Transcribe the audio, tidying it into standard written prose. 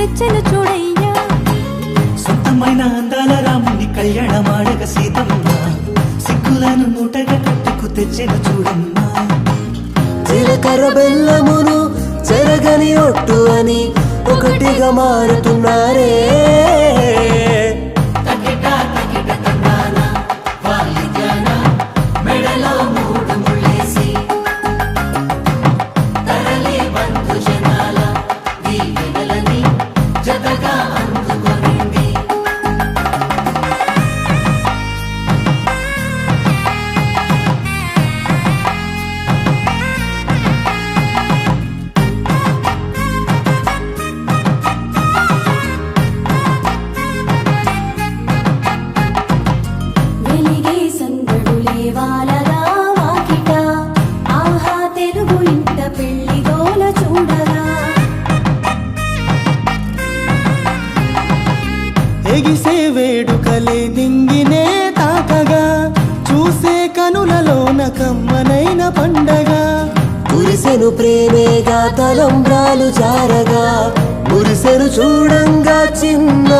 తెచ్చెను చూడయ్యా. సొంతమైన అందాల రాముని కళ్యాణమాడగ సీతమ్మ సిగ్గులను మూటగా కట్టుకు తెచ్చెను చూడమ్మా. జీలకర్ర బెల్లమును చెరగని ఒట్టు అని ఒకటిగా మారుతున్నారే. వెలిగే సందడులే వాలగా వాకిట, ఆహా తెలుగు ఇంట పెళ్లి గోల చూడగా. ఎగిసే వేడుకలే దింగినే తాకగా చూసే కనులలోన కమ్మనైన పండగ. కురిసెను ప్రేమేగా తలంబ్రాలు జారగా మురిసెను చూడంగా చిన్న